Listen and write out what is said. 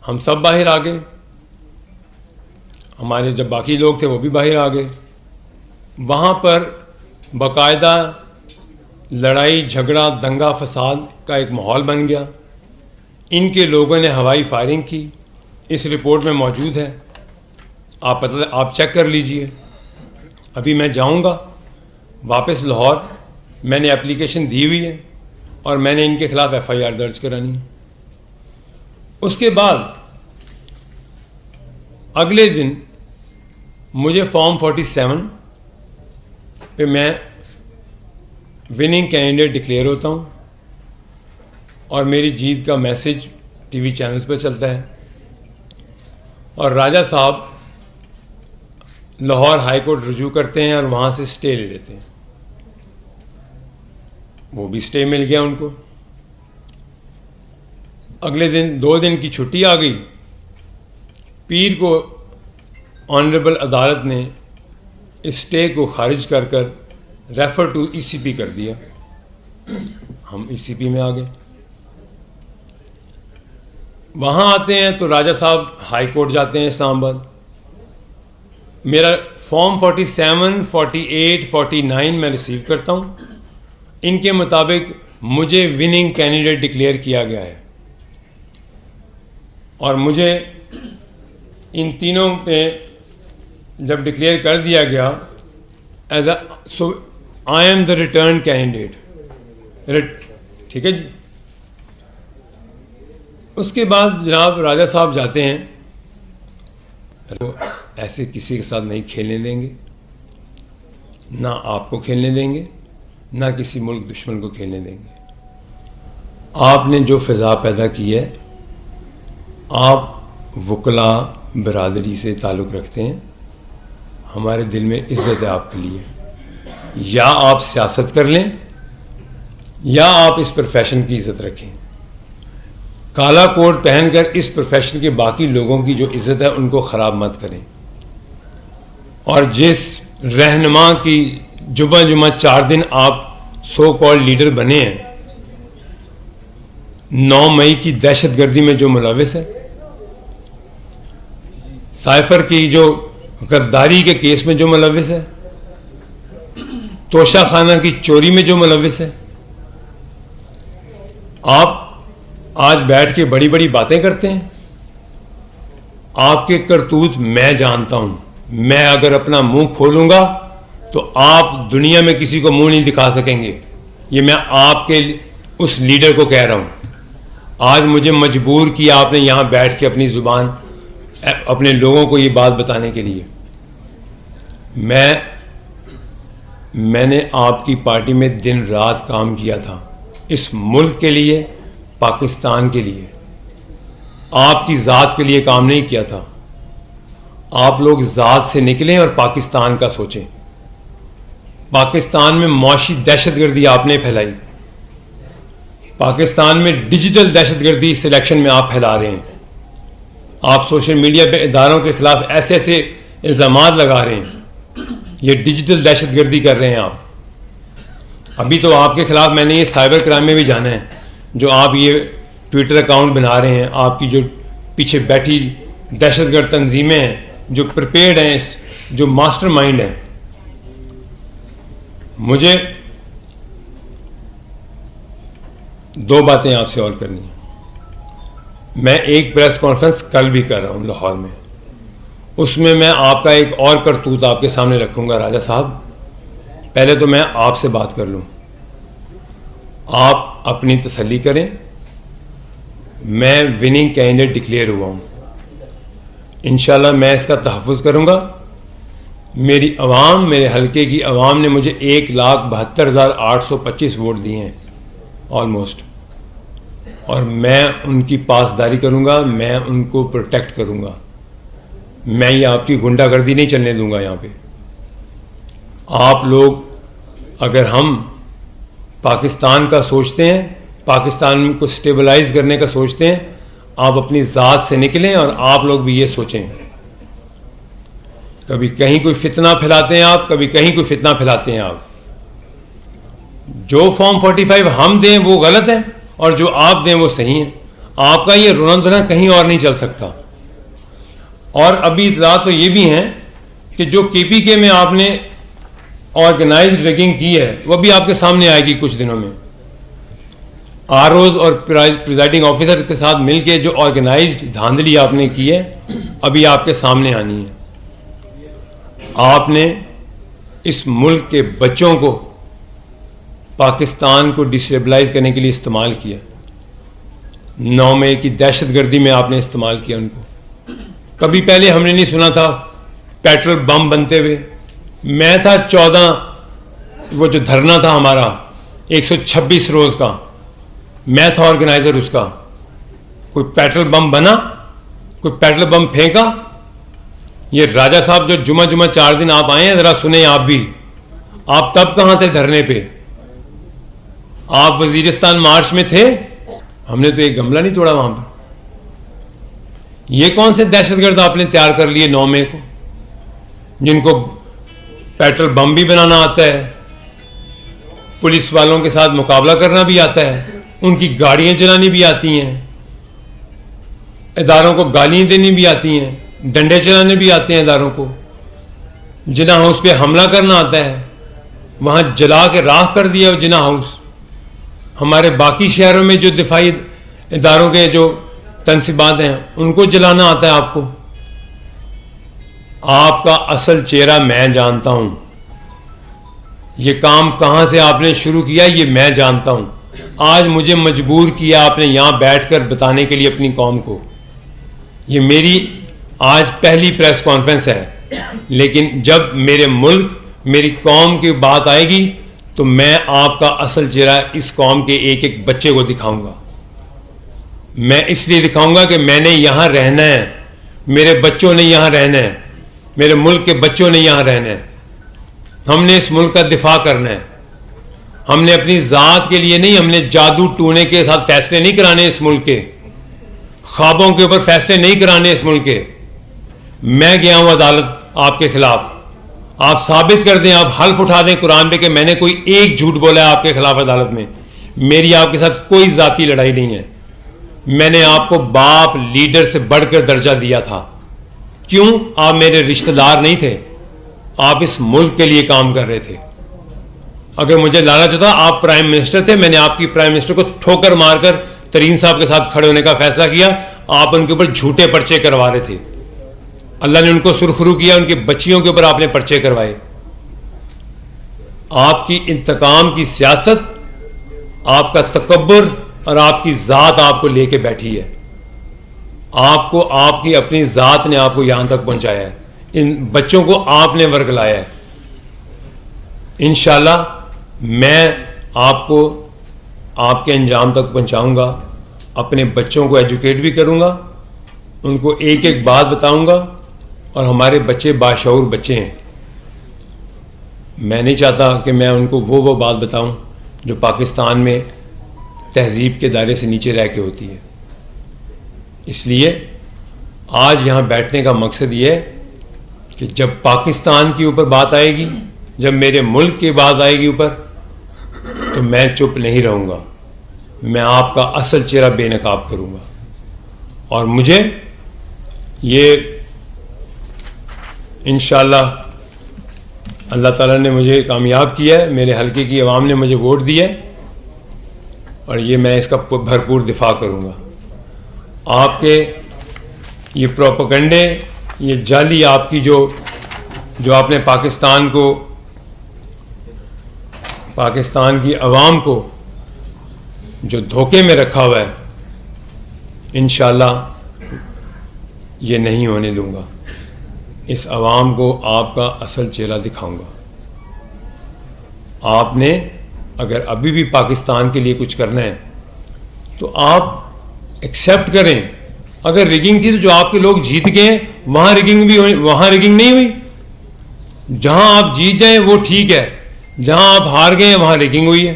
ہم سب باہر آ گئے، ہمارے جب باقی لوگ تھے وہ بھی باہر آ گئے. وہاں پر باقاعدہ لڑائی جھگڑا دنگا فساد کا ایک ماحول بن گیا. ان کے لوگوں نے ہوائی فائرنگ کی، اس رپورٹ میں موجود ہے، آپ چیک کر لیجئے. ابھی میں جاؤں گا واپس لاہور، میں نے اپلیکیشن دی ہوئی ہے اور میں نے ان کے خلاف ایف آئی آر درج کرانی ہے. اس کے بعد اگلے دن مجھے فارم 47 پہ میں وننگ کینڈیڈیٹ ڈکلیئر ہوتا ہوں اور میری جیت کا میسج ٹی وی چینلز پہ چلتا ہے، اور راجہ صاحب لاہور ہائی کورٹ رجوع کرتے ہیں اور وہاں سے سٹے لے لیتے ہیں. وہ بھی سٹے مل گیا ان کو. اگلے دن 2 دن کی چھٹی آ گئی. پیر کو آنریبل عدالت نے اس سٹے کو خارج کر ریفر ٹو ای سی پی کر دیا. ہم ای سی پی میں آ گئے. وہاں آتے ہیں تو راجہ صاحب ہائی کورٹ جاتے ہیں اسلام آباد. میرا فارم 47 48 49 میں ریسیو کرتا ہوں. ان کے مطابق مجھے وننگ کینڈیڈیٹ ڈکلیئر کیا گیا ہے، اور مجھے ان تینوں پہ جب ڈکلیئر کر دیا گیا as a so I am the return candidate. ٹھیک ہے جی. اس کے بعد جناب راجہ صاحب جاتے ہیں، ایسے کسی کے ساتھ نہیں کھیلنے دیں گے، نہ آپ کو کھیلنے دیں گے، نہ کسی ملک دشمن کو کھیلنے دیں گے. آپ نے جو فضا پیدا کی ہے، آپ وکلا برادری سے تعلق رکھتے ہیں، ہمارے دل میں عزت ہے آپ کے لیے. یا آپ سیاست کر لیں یا آپ اس پروفیشن کی عزت رکھیں. کالا کوٹ پہن کر اس پروفیشن کے باقی لوگوں کی جو عزت ہے ان کو خراب مت کریں. اور جس رہنما کی جمعہ 4 دن آپ سو کال لیڈر بنے ہیں، 9 مئی کی دہشت گردی میں جو ملوث ہے، سائفر کی جو غداری کے کیس میں جو ملوث ہے، توشہ خانہ کی چوری میں جو ملوث ہے، آپ آج بیٹھ کے بڑی بڑی باتیں کرتے ہیں. آپ کے کرتوت میں جانتا ہوں. میں اگر اپنا منہ کھولوں گا تو آپ دنیا میں کسی کو منہ نہیں دکھا سکیں گے. یہ میں آپ کے اس لیڈر کو کہہ رہا ہوں. آج مجھے مجبور کیا آپ نے یہاں بیٹھ کے اپنی زبان اپنے لوگوں کو یہ بات بتانے کے لیے. میں نے آپ کی پارٹی میں دن رات کام کیا تھا، اس ملک کے لیے، پاکستان کے لیے. آپ کی ذات کے لیے کام نہیں کیا تھا. آپ لوگ ذات سے نکلیں اور پاکستان کا سوچیں. پاکستان میں معاشی دہشت گردی آپ نے پھیلائی. پاکستان میں ڈیجیٹل دہشت گردی اس الیکشن میں آپ پھیلا رہے ہیں. آپ سوشل میڈیا پہ اداروں کے خلاف ایسے ایسے الزامات لگا رہے ہیں. یہ ڈیجیٹل دہشت گردی کر رہے ہیں آپ. ابھی تو آپ کے خلاف میں نے یہ سائبر کرائم میں بھی جانا ہے. جو آپ یہ ٹویٹر اکاؤنٹ بنا رہے ہیں، آپ کی جو پیچھے بیٹھی دہشت گرد تنظیمیں ہیں جو پریپیئرڈ ہیں، جو ماسٹر مائنڈ ہیں. مجھے 2 باتیں آپ سے اور کرنی ہیں. میں ایک پریس کانفرنس کل بھی کر رہا ہوں لاہور میں. اس میں آپ کا ایک اور کرتوت آپ کے سامنے رکھوں گا راجہ صاحب. پہلے تو میں آپ سے بات کر لوں. آپ اپنی تسلی کریں. میں وننگ کینڈیڈیٹ ڈکلیئر ہوا ہوں. انشاءاللہ میں اس کا تحفظ کروں گا. میری عوام، میرے حلقے کی عوام نے مجھے 1,72,825 ووٹ دیے ہیں آلموسٹ. اور میں ان کی پاسداری کروں گا. میں ان کو پروٹیکٹ کروں گا. میں یہ آپ کی غنڈہ گردی نہیں چلنے دوں گا یہاں پہ. آپ لوگ اگر ہم پاکستان کا سوچتے ہیں، پاکستان کو سٹیبلائز کرنے کا سوچتے ہیں، آپ اپنی ذات سے نکلیں اور آپ لوگ بھی یہ سوچیں. کبھی کہیں کوئی فتنہ پھیلاتے ہیں آپ، کبھی کہیں کوئی فتنہ پھیلاتے ہیں آپ. جو فارم 45 ہم دیں وہ غلط ہے اور جو آپ دیں وہ صحیح ہیں. آپ کا یہ رونا دھونا کہیں اور نہیں چل سکتا. اور ابھی اطلاعات تو یہ بھی ہیں کہ جو KPK میں آپ نے آرگنائزڈ ریگنگ کی ہے وہ بھی آپ کے سامنے آئے گی کچھ دنوں میں. ROs اور پریزائڈنگ آفیسر کے ساتھ مل کے جو آرگنائزڈ دھاندلی آپ نے کی ہے ابھی آپ کے سامنے آنی ہے. آپ نے اس ملک کے بچوں کو پاکستان کو ڈسٹیبلائز کرنے کے لیے استعمال کیا. 9 مئی کی دہشت گردی میں آپ نے استعمال کیا ان کو. کبھی پہلے ہم نے نہیں سنا تھا پیٹرول بم بنتے ہوئے. میں تھا 14 وہ جو دھرنا تھا ہمارا 126 روز کا, میں تھا آرگنائزر اس کا. کوئی پیٹرول بم بنا, کوئی پیٹرول بم پھینکا. یہ راجہ صاحب جو جمعہ 4 دن آپ آئے ہیں ذرا سنیں آپ بھی. آپ تب کہاں تھے دھرنے پہ؟ آپ وزیرستان مارچ میں تھے؟ ہم نے تو ایک گملہ نہیں توڑا وہاں پر. یہ کون سے دہشت گرد آپ نے تیار کر لیے 9 مئی کو, جن کو پیٹرول بم بھی بنانا آتا ہے, پولیس والوں کے ساتھ مقابلہ کرنا بھی آتا ہے, ان کی گاڑیاں چلانی بھی آتی ہیں, اداروں کو گالیاں دینی بھی آتی ہیں, ڈنڈے چلانے بھی آتے ہیں اداروں کو, جنا ہاؤس پہ حملہ کرنا آتا ہے, وہاں جلا کے راکھ کر دیا جنا ہاؤس. ہمارے باقی شہروں میں جو دفاعی اداروں کے جو تنصیبات ہیں ان کو جلانا آتا ہے آپ کو. آپ کا اصل چہرہ میں جانتا ہوں. یہ کام کہاں سے آپ نے شروع کیا یہ میں جانتا ہوں. آج مجھے مجبور کیا آپ نے یہاں بیٹھ کر بتانے کے لیے اپنی قوم کو. یہ میری آج پہلی پریس کانفرنس ہے, لیکن جب میرے ملک میری قوم کی بات آئے گی تو میں آپ کا اصل چہرہ اس قوم کے ایک ایک بچے کو دکھاؤں گا. میں اس لیے دکھاؤں گا کہ میں نے یہاں رہنا ہے, میرے بچوں نے یہاں رہنا ہے, میرے ملک کے بچوں نے یہاں رہنا ہے. ہم نے اس ملک کا دفاع کرنا ہے. ہم نے اپنی ذات کے لیے نہیں, ہم نے جادو ٹونے کے ساتھ فیصلے نہیں کرانے اس ملک کے, خوابوں کے اوپر فیصلے نہیں کرانے اس ملک کے. میں گیا ہوں عدالت آپ کے خلاف. آپ ثابت کر دیں, آپ حلف اٹھا دیں قرآن پہ کہ میں نے کوئی ایک جھوٹ بولا ہے آپ کے خلاف عدالت میں. میری آپ کے ساتھ کوئی ذاتی لڑائی نہیں ہے. میں نے آپ کو باپ لیڈر سے بڑھ کر درجہ دیا تھا. کیوں؟ آپ میرے رشتہ دار نہیں تھے, آپ اس ملک کے لیے کام کر رہے تھے. اگر مجھے لالچ ہوتا, آپ پرائم منسٹر تھے, میں نے آپ کی پرائم منسٹر کو ٹھوکر مار کر ترین صاحب کے ساتھ کھڑے ہونے کا فیصلہ کیا. آپ ان کے اوپر جھوٹے پرچے کروا رہے تھے. اللہ نے ان کو سرخرو کیا, ان کی بچیوں کے اوپر آپ نے پرچے کروائے. آپ کی انتقام کی سیاست, آپ کا تکبر اور آپ کی ذات آپ کو لے کے بیٹھی ہے. آپ کو آپ کی اپنی ذات نے آپ کو یہاں تک پہنچایا ہے. ان بچوں کو آپ نے ورگلایا ہے. انشاءاللہ میں آپ کو آپ کے انجام تک پہنچاؤں گا. اپنے بچوں کو ایجوکیٹ بھی کروں گا, ان کو ایک ایک بات بتاؤں گا. اور ہمارے بچے باشعور بچے ہیں. میں نہیں چاہتا کہ میں ان کو وہ بات بتاؤں جو پاکستان میں تہذیب کے دائرے سے نیچے رہ کے ہوتی ہے. اس لیے آج یہاں بیٹھنے کا مقصد یہ ہے کہ جب پاکستان کے اوپر بات آئے گی, جب میرے ملک کی بات آئے گی اوپر, تو میں چپ نہیں رہوں گا. میں آپ کا اصل چہرہ بے نقاب کروں گا. اور مجھے یہ انشاءاللہ اللہ تعالیٰ نے مجھے کامیاب کیا ہے, میرے حلقے کی عوام نے مجھے ووٹ دیا ہے, اور یہ میں اس کا بھرپور دفاع کروں گا. آپ کے یہ پروپیگنڈے, یہ جعلی آپ کی جو آپ نے پاکستان کو, پاکستان کی عوام کو جو دھوکے میں رکھا ہوا ہے, انشاءاللہ یہ نہیں ہونے دوں گا. اس عوام کو آپ کا اصل چہرہ دکھاؤں گا. آپ نے اگر ابھی بھی پاکستان کے لیے کچھ کرنا ہے تو آپ ایکسیپٹ کریں. اگر ریگنگ تھی تو جو آپ کے لوگ جیت گئے ہیں وہاں ریگنگ بھی ہوئی, وہاں ریگنگ نہیں ہوئی. جہاں آپ جیت جائیں وہ ٹھیک ہے, جہاں آپ ہار گئے ہیں وہاں ریگنگ ہوئی ہے.